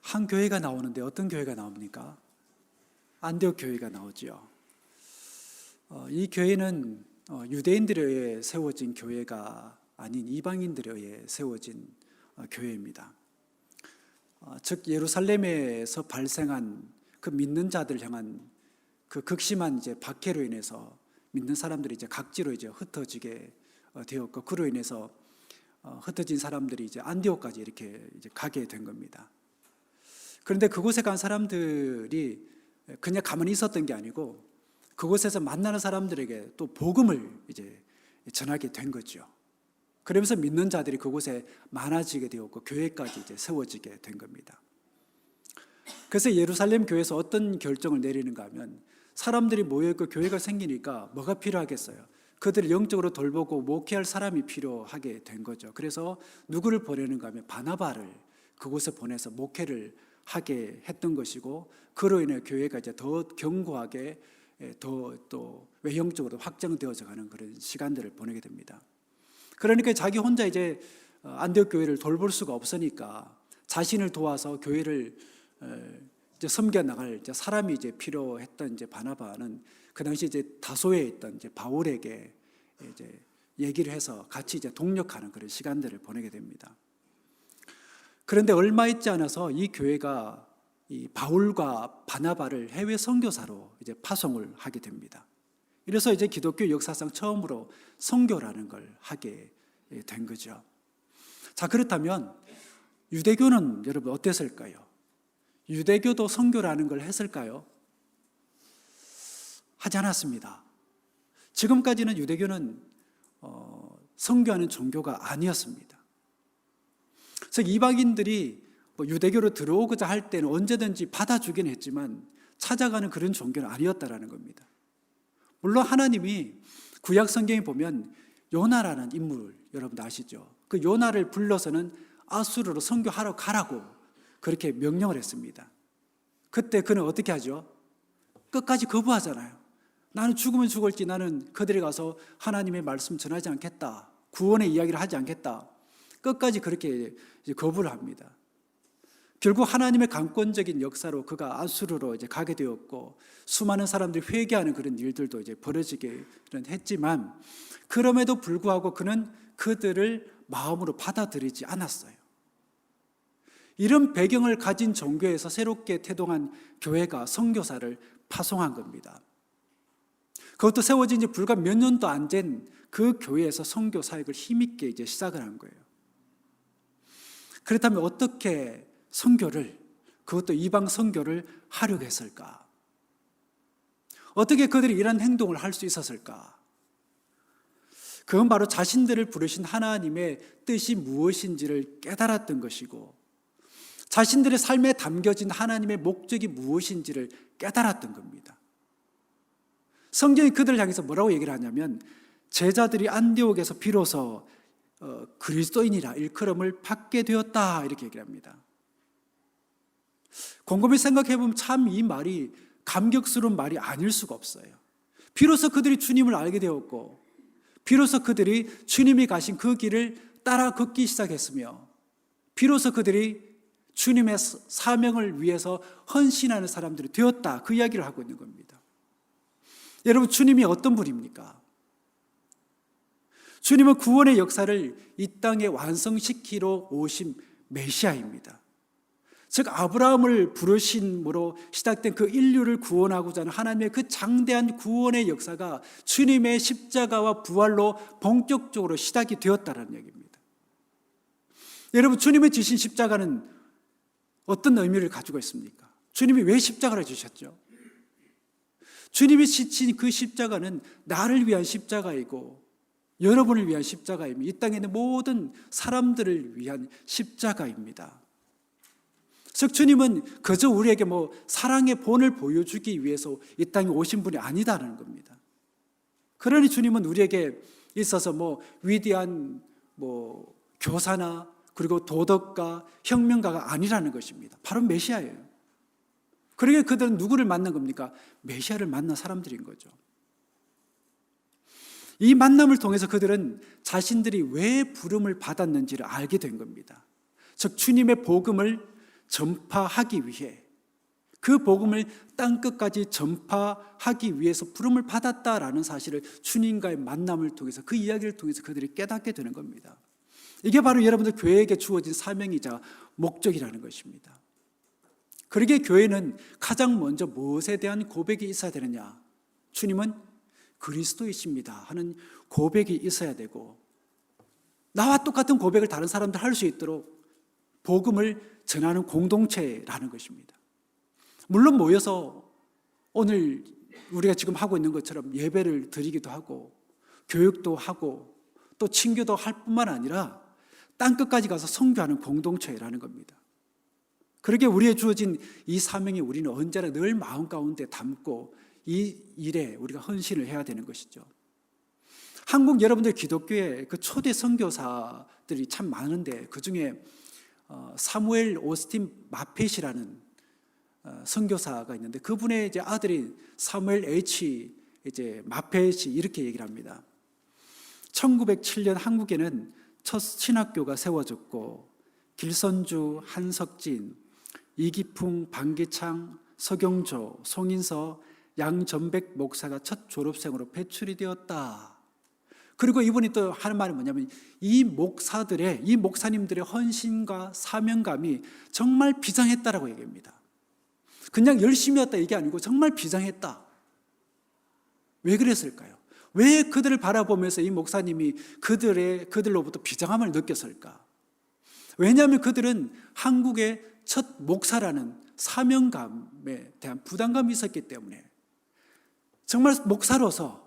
한 교회가 나오는데 어떤 교회가 나옵니까? 안디옥 교회가 나오죠. 이 교회는 유대인들에 의해 세워진 교회가 아닌 이방인들에 의해 세워진 교회입니다. 즉 예루살렘에서 발생한 그 믿는 자들 향한 그 극심한 박해로 인해서 믿는 사람들이 각지로 흩어지게 되었고, 그로 인해서 흩어진 사람들이 안디옥까지 이렇게 가게 된 겁니다. 그런데 그곳에 간 사람들이 그냥 가만히 있었던 게 아니고 그곳에서 만나는 사람들에게 또 복음을 전하게 된 거죠. 그러면서 믿는 자들이 그곳에 많아지게 되었고 교회까지 세워지게 된 겁니다. 그래서 예루살렘 교회에서 어떤 결정을 내리는가 하면, 사람들이 모여있고 교회가 생기니까 뭐가 필요하겠어요? 그들을 영적으로 돌보고 목회할 사람이 필요하게 된 거죠. 그래서 누구를 보내는가 하면 바나바를 그곳에 보내서 목회를 하게 했던 것이고, 그로 인해 교회가 더 견고하게 더 외형적으로 확장되어져 가는 그런 시간들을 보내게 됩니다. 그러니까 자기 혼자 안디옥 교회를 돌볼 수가 없으니까 자신을 도와서 교회를 섬겨 나갈 사람이 필요했던 바나바는 그 당시 다소에 있던 바울에게 얘기를 해서 같이 동력하는 그런 시간들을 보내게 됩니다. 그런데 얼마 있지 않아서 이 교회가 이 바울과 바나바를 해외 선교사로 파송을 하게 됩니다. 이래서 기독교 역사상 처음으로 선교라는 걸 하게 된 거죠. 자, 그렇다면 유대교는 여러분 어땠을까요? 유대교도 선교라는 걸 했을까요? 하지 않았습니다. 지금까지는 유대교는 선교하는 종교가 아니었습니다. 그래서 이방인들이 유대교로 들어오고자 할 때는 언제든지 받아주긴 했지만 찾아가는 그런 종교는 아니었다라는 겁니다. 물론 하나님이 구약 성경에 보면 요나라는 인물 여러분 아시죠? 그 요나를 불러서는 아수르로 선교하러 가라고 그렇게 명령을 했습니다. 그때 그는 어떻게 하죠? 끝까지 거부하잖아요. 나는 죽으면 죽을지 나는 그들에 가서 하나님의 말씀 전하지 않겠다, 구원의 이야기를 하지 않겠다, 끝까지 그렇게 거부를 합니다. 결국 하나님의 강권적인 역사로 그가 아수르로 가게 되었고, 수많은 사람들이 회개하는 그런 일들도 벌어지기는 했지만, 그럼에도 불구하고 그는 그들을 마음으로 받아들이지 않았어요. 이런 배경을 가진 종교에서 새롭게 태동한 교회가 선교사를 파송한 겁니다. 그것도 세워진 지 불과 몇 년도 안 된 그 교회에서 선교 사역을 힘있게 시작을 한 거예요. 그렇다면 어떻게 선교를, 그것도 이방 선교를 하려고 했을까? 어떻게 그들이 이런 행동을 할 수 있었을까? 그건 바로 자신들을 부르신 하나님의 뜻이 무엇인지를 깨달았던 것이고, 자신들의 삶에 담겨진 하나님의 목적이 무엇인지를 깨달았던 겁니다. 성경이 그들을 향해서 뭐라고 얘기를 하냐면, 제자들이 안디옥에서 비로소 그리스도인이라 일컬음을 받게 되었다, 이렇게 얘기를 합니다. 곰곰이 생각해보면 참 이 말이 감격스러운 말이 아닐 수가 없어요. 비로소 그들이 주님을 알게 되었고, 비로소 그들이 주님이 가신 그 길을 따라 걷기 시작했으며, 비로소 그들이 주님의 사명을 위해서 헌신하는 사람들이 되었다, 그 이야기를 하고 있는 겁니다. 여러분, 주님이 어떤 분입니까? 주님은 구원의 역사를 이 땅에 완성시키러 오신 메시아입니다. 즉 아브라함을 부르심으로 시작된 그 인류를 구원하고자 하는 하나님의 그 장대한 구원의 역사가 주님의 십자가와 부활로 본격적으로 시작이 되었다는 얘기입니다. 여러분, 주님의 지신 십자가는 어떤 의미를 가지고 있습니까? 주님이 왜 십자가를 지셨죠? 주님이 지신 그 십자가는 나를 위한 십자가이고 여러분을 위한 십자가입니다. 이 땅에 있는 모든 사람들을 위한 십자가입니다. 즉 주님은 그저 우리에게 사랑의 본을 보여주기 위해서 이 땅에 오신 분이 아니다라는 겁니다. 그러니 주님은 우리에게 있어서 위대한 교사나 그리고 도덕가, 혁명가가 아니라는 것입니다. 바로 메시아예요. 그러게 그들은 누구를 만난 겁니까? 메시아를 만난 사람들인 거죠. 이 만남을 통해서 그들은 자신들이 왜 부름을 받았는지를 알게 된 겁니다. 즉 주님의 복음을 전파하기 위해, 그 복음을 땅끝까지 전파하기 위해서 부름을 받았다라는 사실을 주님과의 만남을 통해서, 그 이야기를 통해서 그들이 깨닫게 되는 겁니다. 이게 바로 여러분들 교회에게 주어진 사명이자 목적이라는 것입니다. 그러기에 교회는 가장 먼저 무엇에 대한 고백이 있어야 되느냐? 주님은 그리스도이십니다 하는 고백이 있어야 되고, 나와 똑같은 고백을 다른 사람들 할 수 있도록 복음을 전하는 공동체라는 것입니다. 물론 모여서 오늘 우리가 지금 하고 있는 것처럼 예배를 드리기도 하고 교육도 하고 또 친교도 할 뿐만 아니라 땅끝까지 가서 선교하는 공동체라는 겁니다. 그러기에 우리에 주어진 이 사명이 우리는 언제나 늘 마음 가운데 담고 이 일에 우리가 헌신을 해야 되는 것이죠. 한국 여러분들 기독교에 그 초대 선교사들이 참 많은데, 그 중에 사무엘 오스틴 마펫이라는 선교사가 있는데, 그분의 이제 아들인 사무엘 H 이제 마펫이 이렇게 얘기를 합니다. 1907년 한국에는 첫 신학교가 세워졌고, 길선주, 한석진, 이기풍, 방기창, 서경조, 송인서, 양전백 목사가 첫 졸업생으로 배출이 되었다. 그리고 이분이 또 하는 말이 뭐냐면, 이 목사들의, 이 목사님들의 헌신과 사명감이 정말 비장했다라고 얘기합니다. 그냥 열심히 했다 이게 아니고 정말 비장했다. 왜 그랬을까요? 왜 그들을 바라보면서 이 목사님이 그들로부터 비장함을 느꼈을까? 왜냐하면 그들은 한국의 첫 목사라는 사명감에 대한 부담감이 있었기 때문에, 정말 목사로서,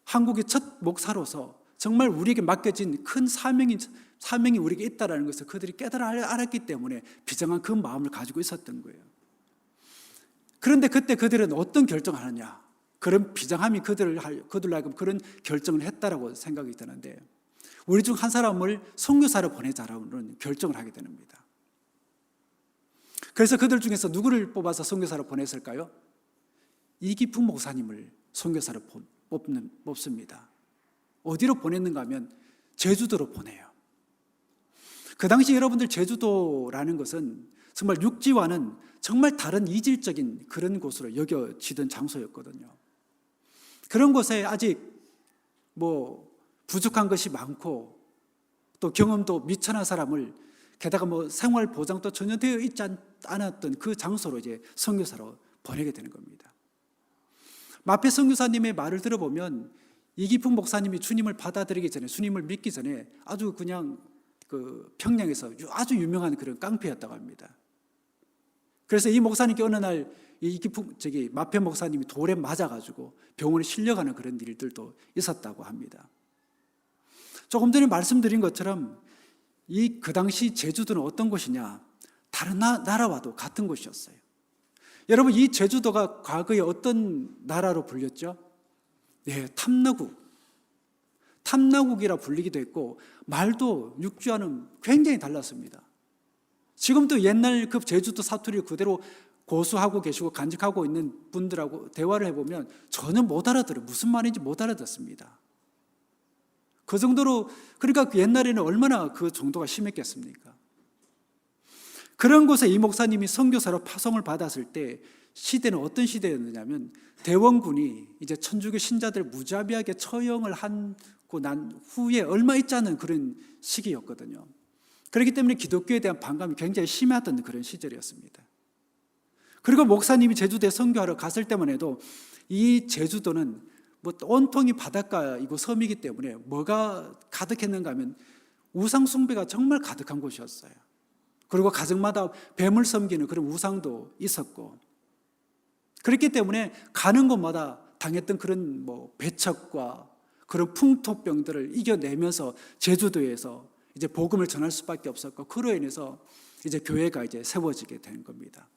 한국의 첫 목사로서 정말 우리에게 맡겨진 큰 사명이 우리에게 있다는 것을 그들이 깨달아 알았기 때문에 비장한 그 마음을 가지고 있었던 거예요. 그런데 그때 그들은 어떤 결정을 하느냐? 그런 비장함이 그들로 하여금 그런 결정을 했다라고 생각이 드는데, 우리 중 한 사람을 선교사로 보내자라는 결정을 하게 됩니다. 그래서 그들 중에서 누구를 뽑아서 선교사로 보냈을까요? 이기풍 목사님을 선교사로 뽑습니다. 어디로 보냈는가 하면 제주도로 보내요. 그 당시 여러분들 제주도라는 것은 정말 육지와는 정말 다른 이질적인 그런 곳으로 여겨지던 장소였거든요. 그런 곳에 아직 부족한 것이 많고 또 경험도 미천한 사람을, 게다가 생활 보장도 전혀 되어 있지 않았던 그 장소로 이제 선교사로 보내게 되는 겁니다. 마페 선교사님의 말을 들어보면 이기풍 목사님이 주님을 받아들이기 전에, 주님을 믿기 전에 아주 그냥 그 평양에서 아주 유명한 그런 깡패였다고 합니다. 그래서 이 목사님께 어느 날 마페 목사님이 돌에 맞아가지고 병원에 실려가는 그런 일들도 있었다고 합니다. 조금 전에 말씀드린 것처럼 그 당시 제주도는 어떤 곳이냐? 다른 나라와도 같은 곳이었어요. 여러분, 이 제주도가 과거에 어떤 나라로 불렸죠? 네, 탐나국이라 불리기도 했고, 말도 육지와는 굉장히 달랐습니다. 지금도 옛날 그 제주도 사투리를 그대로 고수하고 계시고 간직하고 있는 분들하고 대화를 해보면 전혀 못 알아들어요. 무슨 말인지 못 알아듣습니다. 그 정도로, 그러니까 옛날에는 얼마나 그 정도가 심했겠습니까? 그런 곳에 이 목사님이 선교사로 파송을 받았을 때 시대는 어떤 시대였느냐면, 대원군이 이제 천주교 신자들 무자비하게 처형을 하고 난 후에 얼마 있지 않은 그런 시기였거든요. 그렇기 때문에 기독교에 대한 반감이 굉장히 심했던 그런 시절이었습니다. 그리고 목사님이 제주도에 선교하러 갔을 때만 해도 이 제주도는 온통이 바닷가이고 섬이기 때문에 뭐가 가득했는가 하면 우상 숭배가 정말 가득한 곳이었어요. 그리고 가정마다 뱀을 섬기는 그런 우상도 있었고, 그렇기 때문에 가는 곳마다 당했던 그런 배척과 그런 풍토병들을 이겨내면서 제주도에서 이제 복음을 전할 수밖에 없었고, 그로 인해서 이제 교회가 이제 세워지게 된 겁니다.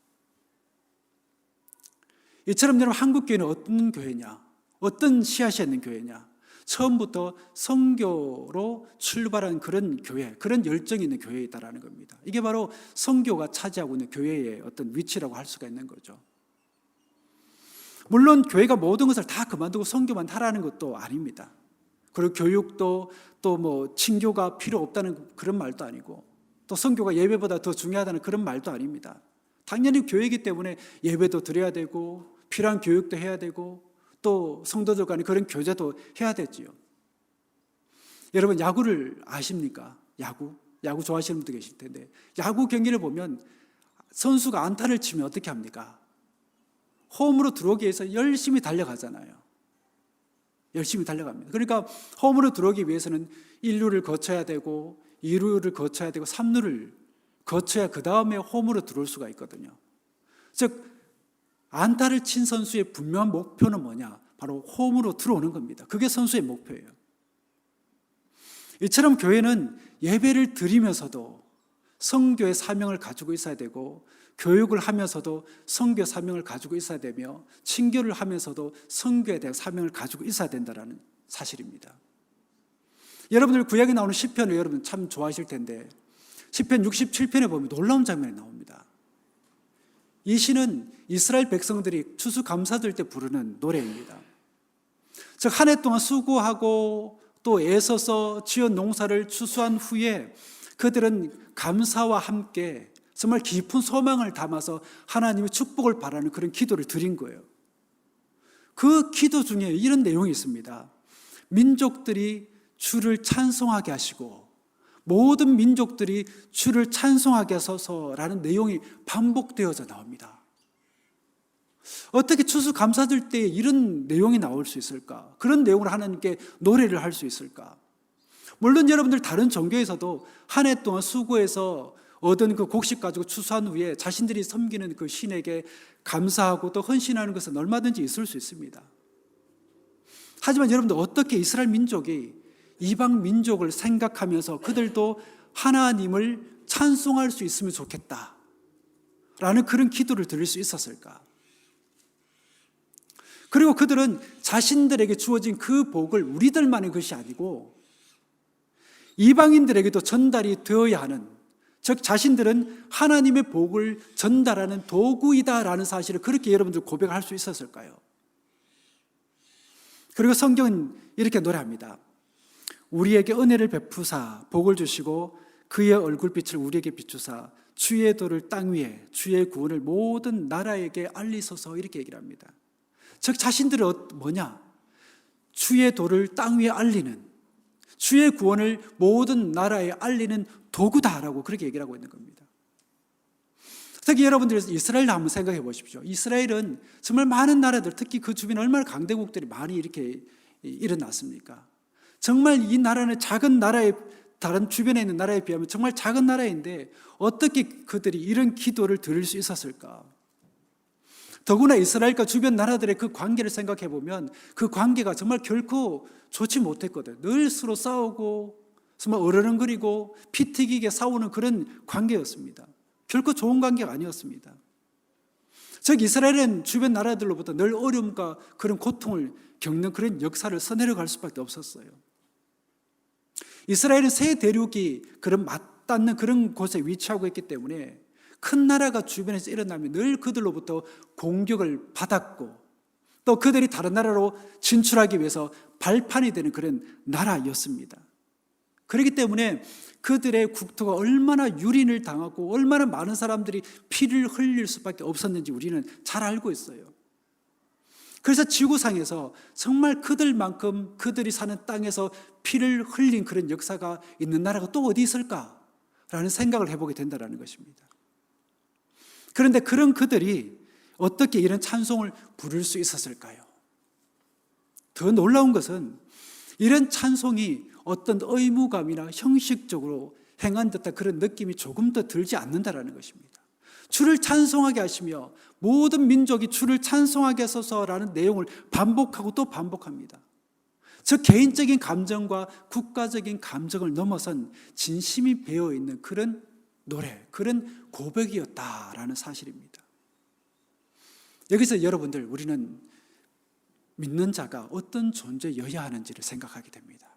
이처럼 여러분, 한국 교회는 어떤 교회냐? 어떤 씨앗이 있는 교회냐? 처음부터 선교로 출발한 그런 교회, 그런 열정이 있는 교회이다라는 겁니다. 이게 바로 선교가 차지하고 있는 교회의 어떤 위치라고 할 수가 있는 거죠. 물론 교회가 모든 것을 다 그만두고 선교만 하라는 것도 아닙니다. 그리고 교육도 또 친교가 필요 없다는 그런 말도 아니고, 또 선교가 예배보다 더 중요하다는 그런 말도 아닙니다. 당연히 교회이기 때문에 예배도 드려야 되고 필요한 교육도 해야 되고 또 성도들 간에 그런 교제도 해야 되지요. 여러분 야구를 아십니까? 야구 좋아하시는 분도 계실 텐데 야구 경기를 보면 선수가 안타를 치면 어떻게 합니까? 홈으로 들어오기 위해서 열심히 달려가잖아요. 열심히 달려갑니다. 그러니까 홈으로 들어오기 위해서는 1루를 거쳐야 되고 2루를 거쳐야 되고 3루를 거쳐야 그 다음에 홈으로 들어올 수가 있거든요. 즉 안타를 친 선수의 분명한 목표는 뭐냐? 바로 홈으로 들어오는 겁니다. 그게 선수의 목표예요. 이처럼 교회는 예배를 드리면서도 선교의 사명을 가지고 있어야 되고 교육을 하면서도 선교 사명을 가지고 있어야 되며 친교를 하면서도 선교에 대한 사명을 가지고 있어야 된다는 사실입니다. 여러분들 구약에 나오는 시편을 여러분 참 좋아하실 텐데 시편 67편에 보면 놀라운 장면이 나옵니다. 이 시는 이스라엘 백성들이 추수감사절 때 부르는 노래입니다. 즉 한 해 동안 수고하고 또 애써서 지은 농사를 추수한 후에 그들은 감사와 함께 정말 깊은 소망을 담아서 하나님의 축복을 바라는 그런 기도를 드린 거예요. 그 기도 중에 이런 내용이 있습니다. 민족들이 주를 찬송하게 하시고 모든 민족들이 주를 찬송하게 하소서라는 내용이 반복되어져 나옵니다. 어떻게 추수감사절 때 이런 내용이 나올 수 있을까? 그런 내용을 하나님께 노래를 할 수 있을까? 물론 여러분들 다른 종교에서도 한 해 동안 수고해서 얻은 그 곡식 가지고 추수한 후에 자신들이 섬기는 그 신에게 감사하고 또 헌신하는 것은 얼마든지 있을 수 있습니다. 하지만 여러분들 어떻게 이스라엘 민족이 이방 민족을 생각하면서 그들도 하나님을 찬송할 수 있으면 좋겠다라는 그런 기도를 드릴 수 있었을까? 그리고 그들은 자신들에게 주어진 그 복을 우리들만의 것이 아니고 이방인들에게도 전달이 되어야 하는, 즉 자신들은 하나님의 복을 전달하는 도구이다라는 사실을 그렇게 여러분들 고백할 수 있었을까요? 그리고 성경은 이렇게 노래합니다. 우리에게 은혜를 베푸사 복을 주시고 그의 얼굴빛을 우리에게 비추사 주의 도를 땅 위에 주의 구원을 모든 나라에게 알리소서 이렇게 얘기를 합니다. 즉 자신들은 뭐냐? 주의 도를 땅 위에 알리는, 주의 구원을 모든 나라에 알리는 도구다라고 그렇게 얘기를 하고 있는 겁니다. 특히 여러분들 이스라엘을 한번 생각해 보십시오. 이스라엘은 정말 많은 나라들, 특히 그 주변에 얼마나 강대국들이 많이 이렇게 일어났습니까? 정말 이 나라는 작은 나라에, 다른 주변에 있는 나라에 비하면 정말 작은 나라인데 어떻게 그들이 이런 기도를 드릴 수 있었을까? 더구나 이스라엘과 주변 나라들의 그 관계를 생각해 보면 그 관계가 정말 결코 좋지 못했거든요. 늘 서로 싸우고 정말 어르렁거리고 피 튀기게 싸우는 그런 관계였습니다. 결코 좋은 관계가 아니었습니다. 즉 이스라엘은 주변 나라들로부터 늘 어려움과 그런 고통을 겪는 그런 역사를 써내려갈 수밖에 없었어요. 이스라엘은 세 대륙이 그런 맞닿는 그런 곳에 위치하고 있기 때문에 큰 나라가 주변에서 일어나면 늘 그들로부터 공격을 받았고 또 그들이 다른 나라로 진출하기 위해서 발판이 되는 그런 나라였습니다. 그렇기 때문에 그들의 국토가 얼마나 유린을 당하고 얼마나 많은 사람들이 피를 흘릴 수밖에 없었는지 우리는 잘 알고 있어요. 그래서 지구상에서 정말 그들만큼 그들이 사는 땅에서 피를 흘린 그런 역사가 있는 나라가 또 어디 있을까라는 생각을 해보게 된다는 것입니다. 그런데 그런 그들이 어떻게 이런 찬송을 부를 수 있었을까요? 더 놀라운 것은 이런 찬송이 어떤 의무감이나 형식적으로 행한 듯한 그런 느낌이 조금 더 들지 않는다는 것입니다. 주를 찬송하게 하시며 모든 민족이 주를 찬송하게 하소서라는 내용을 반복하고 또 반복합니다. 즉 개인적인 감정과 국가적인 감정을 넘어선 진심이 배어있는 그런 노래, 그런 고백이었다라는 사실입니다. 여기서 여러분들 우리는 믿는 자가 어떤 존재여야 하는지를 생각하게 됩니다.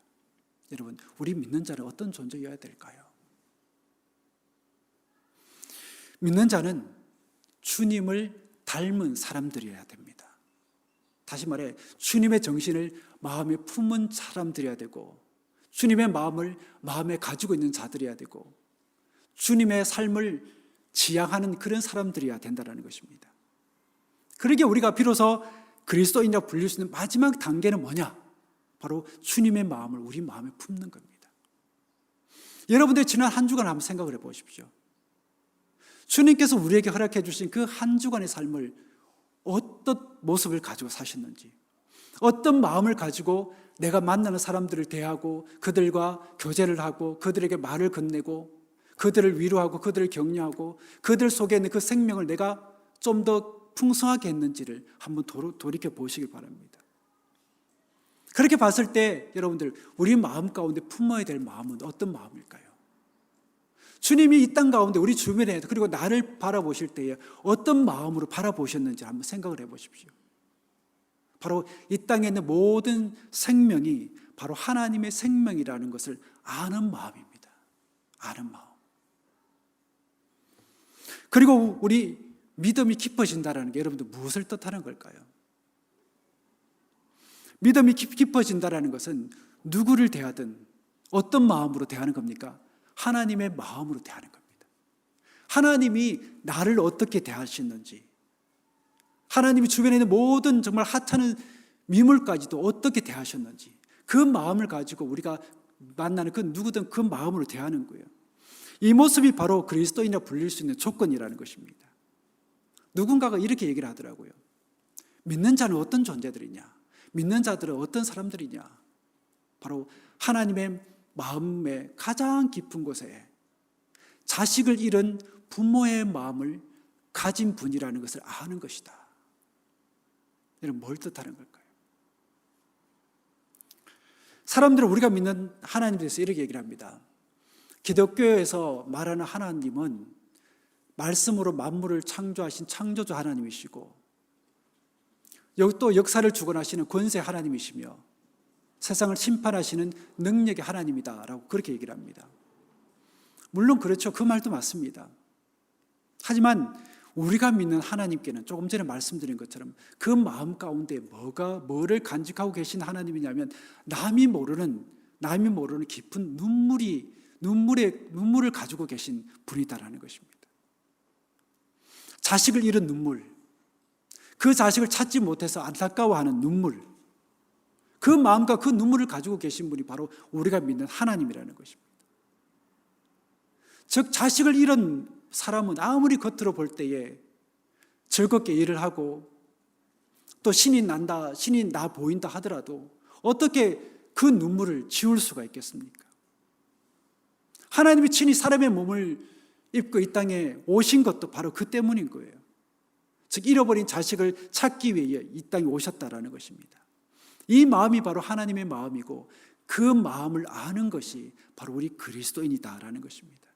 여러분, 우리 믿는 자는 어떤 존재여야 될까요? 믿는 자는 주님을 닮은 사람들이어야 됩니다. 다시 말해 주님의 정신을 마음에 품은 사람들이어야 되고 주님의 마음을 마음에 가지고 있는 자들이어야 되고 주님의 삶을 지향하는 그런 사람들이어야 된다는 것입니다. 그러기에 우리가 비로소 그리스도인이라 불릴 수 있는 마지막 단계는 뭐냐? 바로 주님의 마음을 우리 마음에 품는 겁니다. 여러분들 지난 한 주간 한번 생각을 해보십시오. 주님께서 우리에게 허락해 주신 그 한 주간의 삶을 어떤 모습을 가지고 사셨는지, 어떤 마음을 가지고 내가 만나는 사람들을 대하고 그들과 교제를 하고 그들에게 말을 건네고 그들을 위로하고 그들을 격려하고 그들 속에 있는 그 생명을 내가 좀 더 풍성하게 했는지를 한번 돌이켜 보시길 바랍니다. 그렇게 봤을 때 여러분들 우리 마음 가운데 품어야 될 마음은 어떤 마음일까요? 주님이 이 땅 가운데 우리 주변에 그리고 나를 바라보실 때에 어떤 마음으로 바라보셨는지 한번 생각을 해보십시오. 바로 이 땅에 있는 모든 생명이 바로 하나님의 생명이라는 것을 아는 마음입니다. 아는 마음. 그리고 우리 믿음이 깊어진다는 게 여러분들 무엇을 뜻하는 걸까요? 믿음이 깊어진다는 것은 누구를 대하든 어떤 마음으로 대하는 겁니까? 하나님의 마음으로 대하는 겁니다. 하나님이 나를 어떻게 대하시는지, 하나님이 주변에 있는 모든 정말 하찮은 미물까지도 어떻게 대하셨는지 그 마음을 가지고 우리가 만나는 그 누구든 그 마음으로 대하는 거예요. 이 모습이 바로 그리스도인이라 불릴 수 있는 조건이라는 것입니다. 누군가가 이렇게 얘기를 하더라고요. 믿는 자는 어떤 존재들이냐? 믿는 자들은 어떤 사람들이냐? 바로 하나님의 마음의 가장 깊은 곳에 자식을 잃은 부모의 마음을 가진 분이라는 것을 아는 것이다. 이런 뭘 뜻하는 걸까요? 사람들은 우리가 믿는 하나님에 대해서 이렇게 얘기를 합니다. 기독교에서 말하는 하나님은 말씀으로 만물을 창조하신 창조주 하나님이시고 또 역사를 주관하시는 권세 하나님이시며 세상을 심판하시는 능력의 하나님이다라고 그렇게 얘기를 합니다. 물론 그렇죠. 그 말도 맞습니다. 하지만 우리가 믿는 하나님께는 조금 전에 말씀드린 것처럼 그 마음 가운데 뭐를 간직하고 계신 하나님이냐면 남이 모르는 깊은 눈물을 가지고 계신 분이다라는 것입니다. 자식을 잃은 눈물, 그 자식을 찾지 못해서 안타까워하는 눈물, 그 마음과 그 눈물을 가지고 계신 분이 바로 우리가 믿는 하나님이라는 것입니다. 즉 자식을 잃은 사람은 아무리 겉으로 볼 때에 즐겁게 일을 하고 또 신이 나 보인다 하더라도 어떻게 그 눈물을 지울 수가 있겠습니까? 하나님이 친히 사람의 몸을 입고 이 땅에 오신 것도 바로 그 때문인 거예요. 즉 잃어버린 자식을 찾기 위해 이 땅에 오셨다라는 것입니다. 이 마음이 바로 하나님의 마음이고 그 마음을 아는 것이 바로 우리 그리스도인이다라는 것입니다.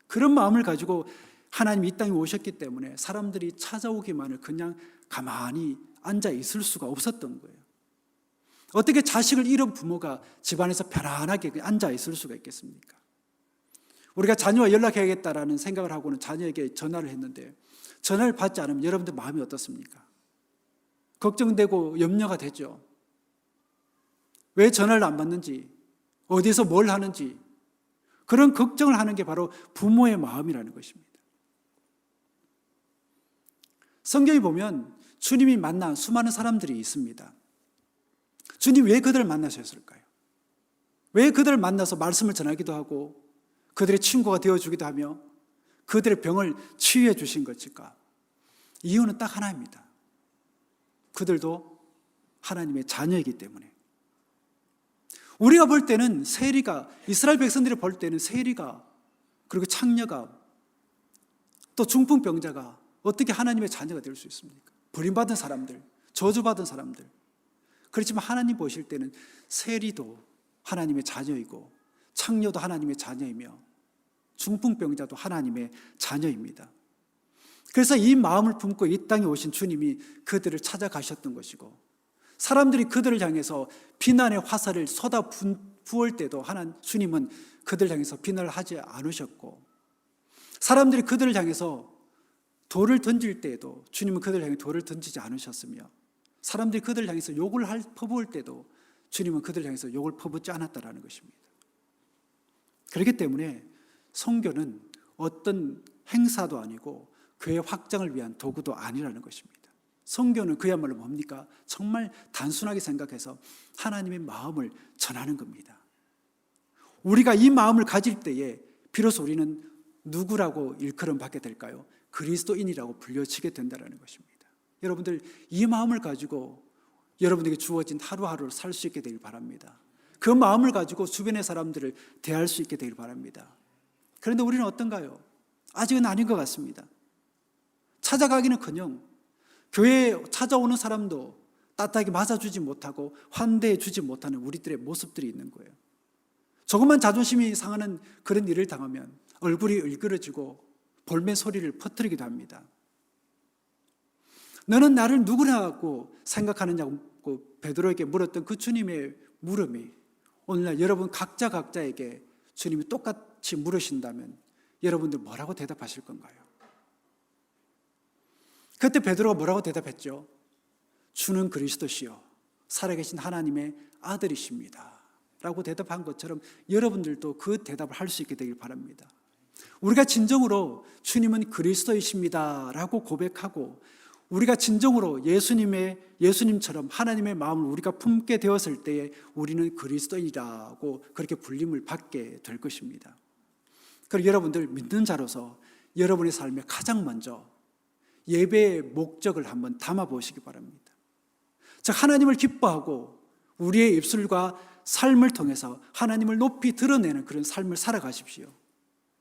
그런 마음을 가지고 하나님이 이 땅에 오셨기 때문에 사람들이 찾아오기만을 그냥 가만히 앉아 있을 수가 없었던 거예요. 어떻게 자식을 잃은 부모가 집안에서 편안하게 앉아 있을 수가 있겠습니까? 우리가 자녀와 연락해야겠다라는 생각을 하고는 자녀에게 전화를 했는데 전화를 받지 않으면 여러분들 마음이 어떻습니까? 걱정되고 염려가 되죠. 왜 전화를 안 받는지, 어디서 뭘 하는지 그런 걱정을 하는 게 바로 부모의 마음이라는 것입니다. 성경에 보면 주님이 만난 수많은 사람들이 있습니다. 주님 왜 그들을 만나셨을까요? 왜 그들을 만나서 말씀을 전하기도 하고 그들의 친구가 되어주기도 하며 그들의 병을 치유해 주신 것일까? 이유는 딱 하나입니다. 그들도 하나님의 자녀이기 때문에. 우리가 볼 때는 세리가, 이스라엘 백성들이 볼 때는 세리가, 그리고 창녀가, 또 중풍병자가 어떻게 하나님의 자녀가 될 수 있습니까? 버림받은 사람들, 저주받은 사람들. 그렇지만 하나님 보실 때는 세리도 하나님의 자녀이고 창녀도 하나님의 자녀이며 중풍병자도 하나님의 자녀입니다. 그래서 이 마음을 품고 이 땅에 오신 주님이 그들을 찾아가셨던 것이고 사람들이 그들을 향해서 비난의 화살을 쏟아 부을 때도 주님은 그들을 향해서 비난을 하지 않으셨고 사람들이 그들을 향해서 돌을 던질 때에도 주님은 그들을 향해 돌을 던지지 않으셨으며 사람들이 그들을 향해서 욕을 퍼부을 때도 주님은 그들을 향해서 욕을 퍼붓지 않았다라는 것입니다. 그렇기 때문에 선교는 어떤 행사도 아니고 교회 확장을 위한 도구도 아니라는 것입니다. 선교는 그야말로 뭡니까? 정말 단순하게 생각해서 하나님의 마음을 전하는 겁니다. 우리가 이 마음을 가질 때에 비로소 우리는 누구라고 일컬음 받게 될까요? 그리스도인이라고 불려지게 된다는 것입니다. 여러분들 이 마음을 가지고 여러분에게 주어진 하루하루를 살 수 있게 되길 바랍니다. 그 마음을 가지고 주변의 사람들을 대할 수 있게 되길 바랍니다. 그런데 우리는 어떤가요? 아직은 아닌 것 같습니다. 찾아가기는커녕 교회에 찾아오는 사람도 따뜻하게 맞아주지 못하고 환대해 주지 못하는 우리들의 모습들이 있는 거예요. 조금만 자존심이 상하는 그런 일을 당하면 얼굴이 일그러지고 볼멘 소리를 퍼뜨리기도 합니다. 너는 나를 누구라고 생각하느냐고 베드로에게 물었던 그 주님의 물음이 오늘날 여러분 각자에게 주님이 똑같이 물으신다면 여러분들 뭐라고 대답하실 건가요? 그때 베드로가 뭐라고 대답했죠? 주는 그리스도시요 살아계신 하나님의 아들이십니다 라고 대답한 것처럼 여러분들도 그 대답을 할 수 있게 되길 바랍니다. 우리가 진정으로 주님은 그리스도이십니다 라고 고백하고 우리가 진정으로 예수님처럼 하나님의 마음을 우리가 품게 되었을 때에 우리는 그리스도인이라고 그렇게 불림을 받게 될 것입니다. 그리고 여러분들 믿는 자로서 여러분의 삶에 가장 먼저 예배의 목적을 한번 담아보시기 바랍니다. 즉 하나님을 기뻐하고 우리의 입술과 삶을 통해서 하나님을 높이 드러내는 그런 삶을 살아가십시오.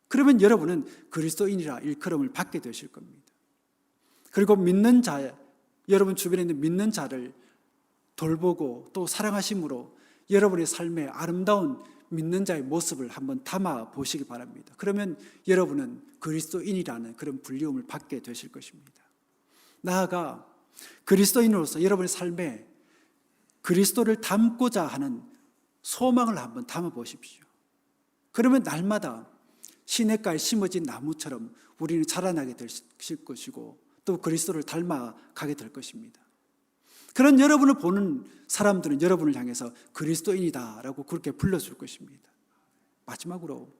그러면 여러분은 그리스도인이라 일컬음을 받게 되실 겁니다. 그리고 믿는 자, 여러분 주변에 있는 믿는 자를 돌보고 또 사랑하심으로 여러분의 삶에 아름다운 믿는 자의 모습을 한번 담아 보시기 바랍니다. 그러면 여러분은 그리스도인이라는 그런 불리움을 받게 되실 것입니다. 나아가 그리스도인으로서 여러분의 삶에 그리스도를 담고자 하는 소망을 한번 담아 보십시오. 그러면 날마다 시냇가에 심어진 나무처럼 우리는 자라나게 되실 것이고 또 그리스도를 닮아가게 될 것입니다. 그런 여러분을 보는 사람들은 여러분을 향해서 그리스도인이다라고 그렇게 불러줄 것입니다. 마지막으로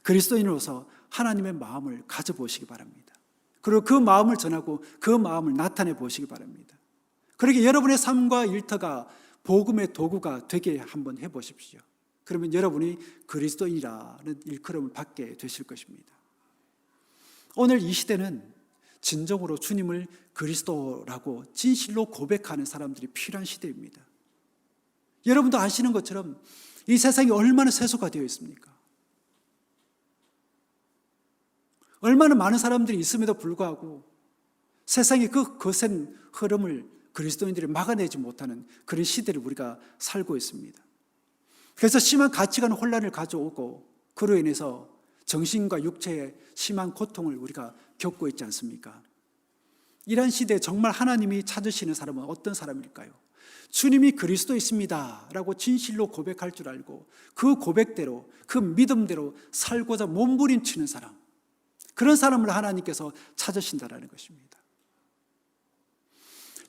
그리스도인으로서 하나님의 마음을 가져보시기 바랍니다. 그리고 그 마음을 전하고 그 마음을 나타내 보시기 바랍니다. 그렇게 여러분의 삶과 일터가 복음의 도구가 되게 한번 해보십시오. 그러면 여러분이 그리스도인이라는 일컬음을 받게 되실 것입니다. 오늘 이 시대는 진정으로 주님을 그리스도라고 진실로 고백하는 사람들이 필요한 시대입니다. 여러분도 아시는 것처럼 이 세상이 얼마나 세속화되어 있습니까? 얼마나 많은 사람들이 있음에도 불구하고 세상의 그 거센 흐름을 그리스도인들이 막아내지 못하는 그런 시대를 우리가 살고 있습니다. 그래서 심한 가치관 혼란을 가져오고 그로 인해서 정신과 육체의 심한 고통을 우리가 겪고 있지 않습니까? 이런 시대에 정말 하나님이 찾으시는 사람은 어떤 사람일까요? 주님이 그리스도이십니다 라고 진실로 고백할 줄 알고 그 고백대로 그 믿음대로 살고자 몸부림치는 사람, 그런 사람을 하나님께서 찾으신다라는 것입니다.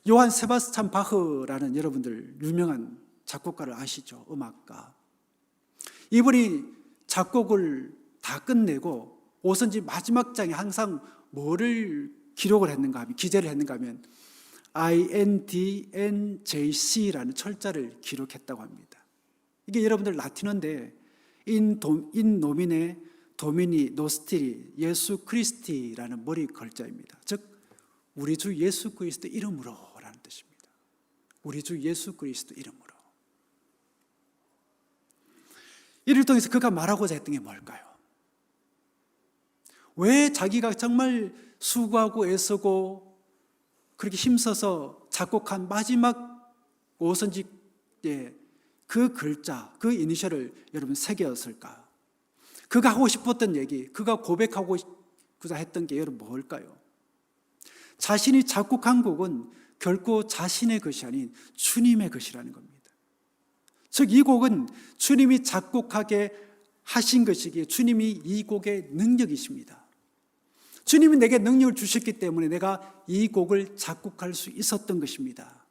요한 세바스찬 바흐라는 여러분들 유명한 작곡가를 아시죠? 음악가. 이분이 작곡을 다 끝내고 오선지 마지막 장에 항상 뭐를 기록을 했는가 하면, 기재를 했는가 하면 INDNJC라는 철자를 기록했다고 합니다. 이게 여러분들 라틴어인데 in nomine Domini Nostri 예수 크리스티라는 머리 글자입니다. 즉 우리 주 예수 그리스도 이름으로 라는 뜻입니다. 우리 주 예수 그리스도 이름으로. 이를 통해서 그가 말하고자 했던 게 뭘까요? 왜 자기가 정말 수고하고 애쓰고 그렇게 힘써서 작곡한 마지막 오선지에 그 글자, 그 이니셜을 여러분 새겼을까? 그가 하고 싶었던 얘기, 그가 고백하고자 했던 게 여러분 뭘까요? 자신이 작곡한 곡은 결코 자신의 것이 아닌 주님의 것이라는 겁니다. 즉 이 곡은 주님이 작곡하게 하신 것이기에 주님이 이 곡의 능력이십니다. 주님이 내게 능력을 주셨기 때문에 내가 이 곡을 작곡할 수 있었던 것입니다.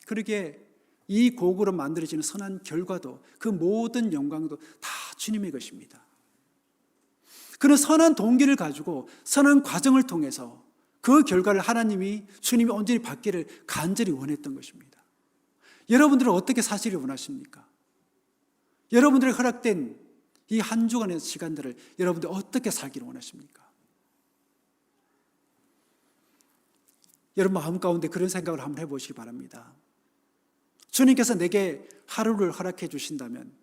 그러기에 이 곡으로 만들어지는 선한 결과도 그 모든 영광도 다 주님의 것입니다. 그런 선한 동기를 가지고 선한 과정을 통해서 그 결과를 하나님이 주님이 온전히 받기를 간절히 원했던 것입니다. 여러분들은 어떻게 사시를 원하십니까? 여러분들의 허락된 이 한 주간의 시간들을 여러분들 어떻게 살기를 원하십니까? 여러분 마음 가운데 그런 생각을 한번 해보시기 바랍니다. 주님께서 내게 하루를 허락해 주신다면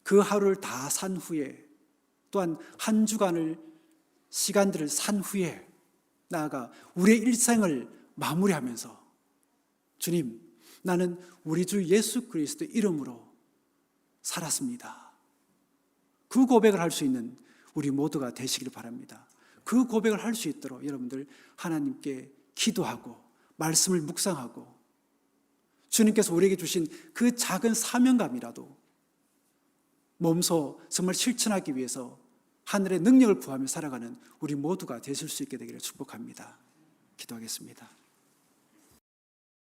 그 하루를 다 산 후에, 또한 한 주간을 시간들을 산 후에 나아가 우리의 일생을 마무리하면서 주님, 나는 우리 주 예수 그리스도 이름으로 살았습니다. 그 고백을 할 수 있는 우리 모두가 되시길 바랍니다. 그 고백을 할 수 있도록 여러분들 하나님께 기도하고 말씀을 묵상하고 주님께서 우리에게 주신 그 작은 사명감이라도 몸소 정말 실천하기 위해서 하늘의 능력을 구하며 살아가는 우리 모두가 되실 수 있게 되기를 축복합니다. 기도하겠습니다.